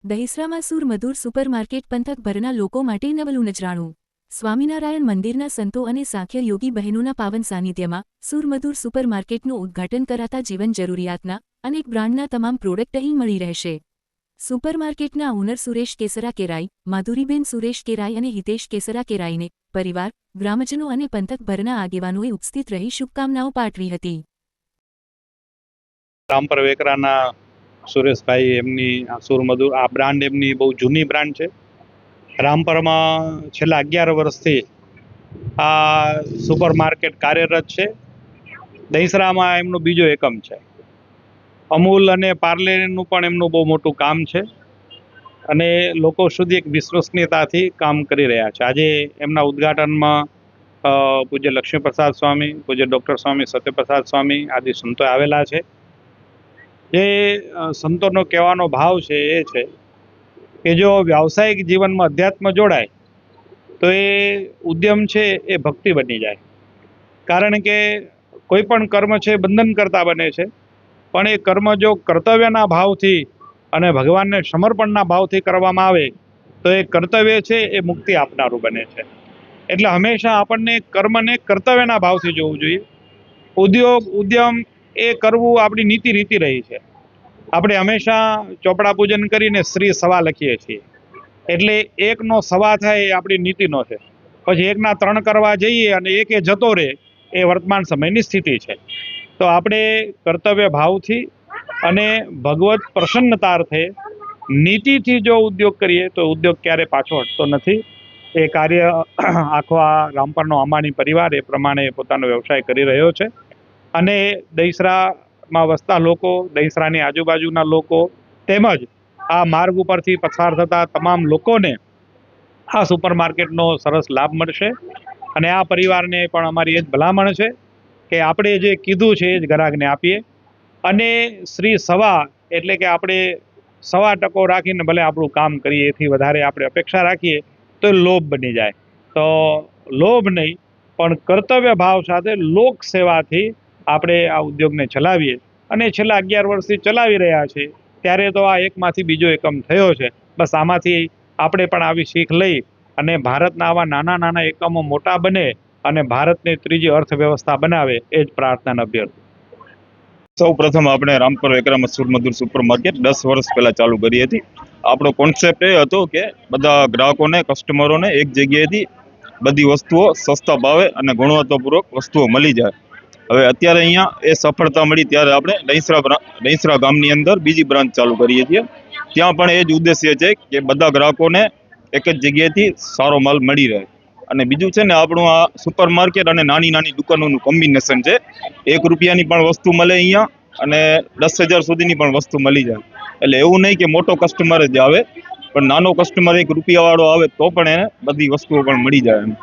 દહીસરામાં સુરમધુર supermarket પંથકભરના લોકો માટે નવલું નજરાણું. સ્વામિનારાયણ મંદિરના સંતો અને સાંખ્ય યોગી બહેનોના પાવન સાનિધ્યમાં સુરમધુર સુપરમાર્કેટનું ઉદ્ઘાટન કરાતા જીવન જરૂરિયાતના અનેક બ્રાન્ડના તમામ પ્રોડક્ટ અહીં મળી રહેશે. સુપરમાર્કેટના ઓનર સુરેશ કેસરા કેરાઈ, માધુરીબેન સુરેશ કેરાઈ અને હિતેશ કેસરા કેરાઈને પરિવાર, ગ્રામજનો અને પંથકભરના આગેવાનોએ ઉપસ્થિત રહી શુભકામનાઓ પાઠવી હતી. રામપર વેકરાના સુરેશભાઈ એમની સુરમધુર આ બ્રાન્ડ એમની બહુ જૂની બ્રાન્ડ છે. રામપરમાં છેલ્લા 11 વર્ષથી આ સુપર માર્કેટ કાર્યરત છે. દહીસરામાં એમનો બીજો એકમ છે. અમૂલ અને પાર્લેનું પણ એમનું બહુ મોટું કામ છે અને લોકો સુધી એક વિશ્વસનીયતાથી કામ કરી રહ્યા છે. આજે એમના ઉદ્ઘાટનમાં પૂજ્ય લક્ષ્મીપ્રસાદ સ્વામી, પૂજ્ય ડૉક્ટર સ્વામી સત્યપ્રસાદ સ્વામી આદિ સંતો આવેલા છે. જે સંતોનો કહેવાનો ભાવ છે એ છે કે જો વ્યાવસાયિક જીવનમાં અધ્યાત્મ જોડાય તો એ ઉદ્યમ છે એ ભક્તિ બની જાય. કારણ કે કોઈ પણ કર્મ છે બંધન કરતા બને છે, પણ એ કર્મ જો કર્તવ્યના ભાવથી અને ભગવાનને સમર્પણના ભાવથી કરવામાં આવે તો એ કર્તવ્ય છે એ મુક્તિ આપનારું બને છે. એટલે હંમેશા આપણને કર્મને કર્તવ્યના ભાવથી જોવું જોઈએ. ઉદ્યમ એ કરવું આપણી નીતિ રીતિ રહી છે. આપણે હંમેશા ચોપડા પૂજન કરીને શ્રી સવા લખીએ છીએ, એટલે એકનો સવા થાય એ આપણી નીતિનો છે. પછી એકના 3 કરવા જઈએ અને એકે જતો રહે એ વર્તમાન સમયની સ્થિતિ છે. તો આપણે કર્તવ્ય ભાવથી અને ભગવત પ્રસન્નતાર્થે નીતિથી જો ઉદ્યોગ કરીએ તો ઉદ્યોગ ક્યારે પાછો હટતો નથી. એ કાર્ય આખો આ રામપરનો અંબાણી પરિવાર એ પ્રમાણે પોતાનો વ્યવસાય કરી રહ્યો છે. અને દહીસરામાં વસતા લોકો, દહીસરાની આજુબાજુના લોકો તેમજ આ માર્ગ ઉપરથી પસાર થતા તમામ લોકોને આ સુપર માર્કેટનો સરસ લાભ મળશે. અને આ પરિવારને પણ અમારી એ જ ભલામણ છે કે આપણે જે કીધું છે એ જ ગ્રાહકને આપીએ. અને શ્રી સવા એટલે કે આપણે 1% રાખીને ભલે આપણું કામ કરીએ, એથી વધારે આપણે અપેક્ષા રાખીએ તો લોભ બની જાય. તો લોભ નહીં પણ કર્તવ્ય ભાવ સાથે લોક સેવાથી આપણે આ ઉદ્યોગને ચલાવીએ. અને છેલ્લા 11 વર્ષથી ચલાવી રહ્યા છીએ ત્યારે તો આ એકમાંથી બીજો એકમ થયો છે. બસ આમાંથી આપણે પણ આવી શીખ લઈ અને ભારતના આવા નાના નાના એકમો મોટા બને અને ભારતને ત્રીજી અર્થવ્યવસ્થા બનાવે એ જ પ્રાર્થના અભ્યર્થના. સૌ પ્રથમ આપણે રામપર વેકરામાં સુરમધુર સુપર માર્કેટ 10 વર્ષ પહેલા ચાલુ કરી હતી. આપણો કોન્સેપ્ટ એ હતો કે બધા ગ્રાહકોને, કસ્ટમરોને એક જગ્યાએથી બધી વસ્તુઓ સસ્તા ભાવે અને ગુણવત્તાપૂર્વક વસ્તુઓ મળી જાય. હવે અત્યારે અહીંયા એ સફળતા મળી ત્યારે આપણે દહીસરા ગામની અંદર બીજી બ્રાન્ચ ચાલુ કરીએ છીએ. ત્યાં પણ એ જ ઉદ્દેશ્ય છે કે બધા ગ્રાહકોને એક જ જગ્યાએથી સારો માલ મળી રહે. અને બીજું છે ને, આપણું આ સુપર માર્કેટ અને નાની નાની દુકાનોનું કોમ્બિનેશન છે. 1 રૂપિયાની પણ વસ્તુ મળે અહીંયા અને 10,000 સુધીની પણ વસ્તુ મળી જાય. એટલે એવું નહીં કે મોટો કસ્ટમર જ આવે, પણ નાનો કસ્ટમર 1 રૂપિયાવાળો આવે તો પણ એને બધી વસ્તુઓ પણ મળી જાય.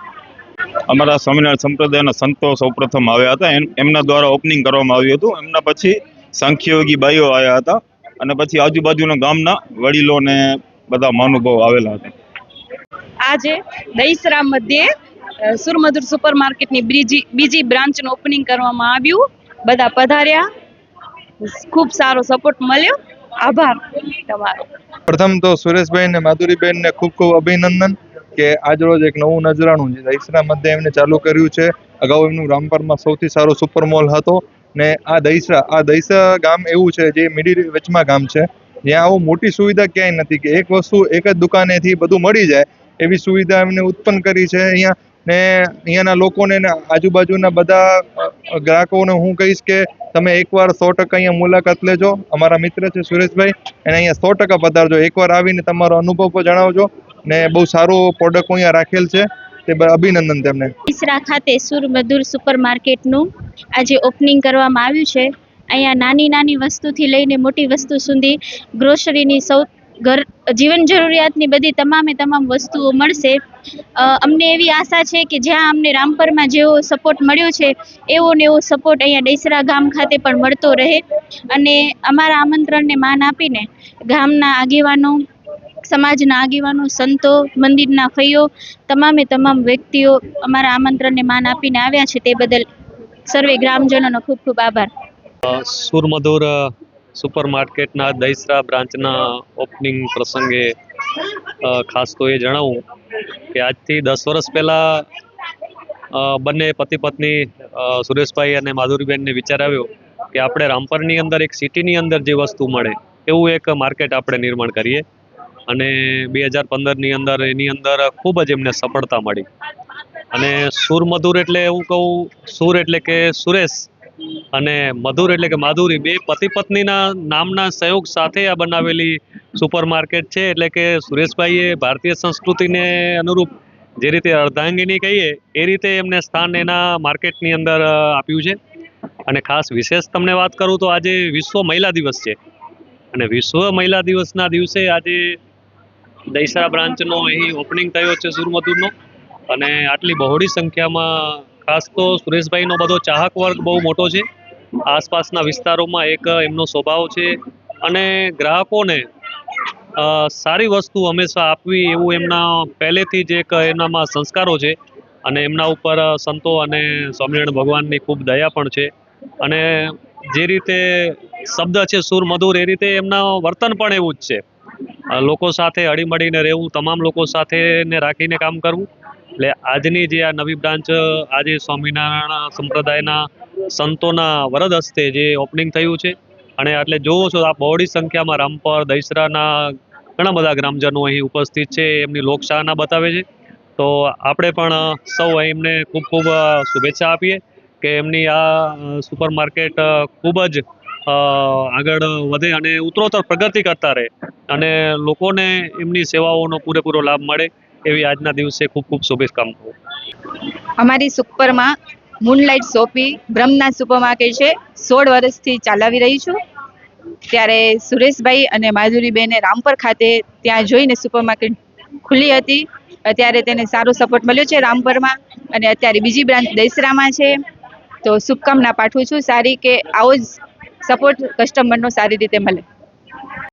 અમારા સ્વામિનારાયણ સંપ્રદાયના સંતો સૌપ્રથમ આવ્યા હતા, એમના દ્વારા ઓપનિંગ કરવામાં આવ્યું હતું. એમના પછી સાંખ્યયોગી બાઈઓ આવ્યા હતા અને પછી આજુબાજુના ગામના વડીલો ને બધા મહાનુભાવો આવેલા હતા. આજે દહીસરા મધ્યે સુરમધુર સુપર માર્કેટની બીજી બ્રાન્ચનું ઓપનિંગ કરવામાં આવ્યું. બધા પધાર્યા, ખૂબ સારો સપોર્ટ મળ્યો. આભાર તમારો. પ્રથમ તો સુરેશભાઈ ને માધુરીબેન ને ખૂબ ખૂબ અભિનંદન કે આજ રોજ એક નવું નજરાણું જે દહીસરા મધ્યે એમને ચાલુ કર્યું છે. અગાઉ એમનું રામપરમાં સૌથી સારો સુપર મોલ હતો ને આ દહીસરા ગામ એવું છે જે મિડિલ વચમાં ગામ છે, જ્યાં આવું મોટી સુવિધા ક્યાંય નથી કે એક વસ્તુ એક જ દુકાનેથી બધું મળી જાય એવી સુવિધા એમને ઉત્પન્ન કરી છે અહીંયા. ને અહીંયાના લોકોને આજુબાજુના બધા ગ્રાહકોને હું કહીશ કે તમે એકવાર 100% અહીંયા મુલાકાત લેજો. અમારા મિત્ર છે સુરેશભાઈ, અને અહીંયા 100% પધારજો. એકવાર આવીને તમારો અનુભવ પણ જણાવજો. ને બહુ સારું પ્રોડક્ટ અહીંયા રાખેલ છે, તે અભિનંદન તેમને. દહીસરા ખાતે સુરમધુર સુપર માર્કેટનું આજે ઓપનિંગ કરવામાં આવ્યું છે. અહીંયા નાની નાની વસ્તુથી લઈને મોટી વસ્તુ સુધી ગ્રોસરીની જીવન જરૂરિયાતની બધી તમામ વસ્તુઓ મળશે. અમને એવી આશા છે કે જ્યાં અમને રામપરમાં જેવો સપોર્ટ મળ્યો છે એવો ને એવો સપોર્ટ અહીંયા દહીસરા ગામ ખાતે પણ મળતો રહે. અને અમારા આમંત્રણને માન આપીને ગામના આગેવાનો, સમાજના આગેવાનો, સંતો, મંદિરના ફઈઓ, તમામ વ્યક્તિઓ અમારા આમંત્રણને માન આપીને આવ્યા છે. તે બદલ સર્વે ગ્રામજનોનો ખૂબ ખૂબ આભાર. સુરમધુર સુપર માર્કેટના દહીસરા બ્રાન્ચના ઓપનિંગ પ્રસંગે ખાસ તો એ જણાવું કે આજથી 10 વર્ષ પહેલાં બંને પતિ પત્ની સુરેશભાઈ અને માધુરીબેનને વિચાર આવ્યો કે આપણે રામપરની અંદર એક સિટીની અંદર જે વસ્તુ મળે એવું એક માર્કેટ આપણે નિર્માણ કરીએ અને 2015ની અંદર એની અંદર ખૂબ જ એમને સફળતા મળી અને સુરમધુર એટલે એવું કહું, સુર એટલે કે સુરેશ અને મધુર એટલે કે માધુરી, બે પતિ પત્નીના નામના સહયોગ સાથે આ બનાવેલી સુપર માર્કેટ છે. એટલે કે સુરેશભાઈએ ભારતીય સંસ્કૃતિને અનુરૂપ જે રીતે અર્ધાંગિની કહીએ એ રીતે એમને સ્થાન એના માર્કેટની અંદર આપ્યું છે. અને ખાસ વિશેષ તમને વાત કરું તો આજે વિશ્વ મહિલા દિવસ છે અને વિશ્વ મહિલા દિવસના દિવસે આજે દહીસરા બ્રાન્ચનો અહીં ઓપનિંગ થયો છે સુરમધુરનો અને આટલી બહોળી સંખ્યામાં ખાસ તો સુરેશભાઈનો બધો ચાહક વર્ગ બહુ મોટો છે. આસપાસના વિસ્તારોમાં એક એમનો સ્વભાવ છે અને ગ્રાહકોને સારી વસ્તુ હંમેશા આપવી એવું એમના પહેલેથી જ એક એમનામાં સંસ્કારો છે અને એમના ઉપર સંતો અને સ્વામિનારાયણ ભગવાનની ખૂબ દયા પણ છે. અને જે રીતે શબ્દ છે સુર મધુર એ રીતે એમના વર્તન પણ એવું જ છે. લોકો સાથે હળીમળીને રહેવું, તમામ લોકો સાથે ને રાખીને કામ કરવું. એટલે આજની જે આ નવી બ્રાન્ચ આજે સ્વામિનારાયણ સંપ્રદાયના સંતોના વરદ હસ્તે જે ઓપનિંગ થયું છે અને એટલે જોવો છો આ બહોળી સંખ્યામાં રામપર દહીસરાના ઘણા બધા ગ્રામજનો અહીં ઉપસ્થિત છે, એમની લોકશાહના બતાવે છે. તો આપણે પણ સૌ એમને ખૂબ ખૂબ શુભેચ્છા આપીએ કે એમની આ સુપર માર્કેટ ખૂબ જ આગળ વધે અને ઉત્તરોત્તર પ્રગતિ કરતા રહે અને લોકોને એમની સેવાઓનો પૂરેપૂરો લાભ મળે એવી આજના દિવસે ખૂબ ખૂબ શુભેચ્છાઓ. અમારી સુપરમાં મૂનલાઇટ શોપી બ્રહ્મનાથ સુપર માર્કેટ છે, 16 વર્ષથી ચલાવી રહી છું. ત્યારે સુરેશભાઈ અને માધુરીબેને રામપર ખાતે ત્યાં જોઈને સુપર માર્કેટ ખુલ્લી હતી, અત્યારે તેને સારો સપોર્ટ મળ્યો છે રામપરમાં અને અત્યારે બીજી બ્રાન્ચ દહીસરામાં છે. તો શુભકામના પાઠવું છું સારી કે આવો જ સપોર્ટ કસ્ટમરનો સારી રીતે મળે.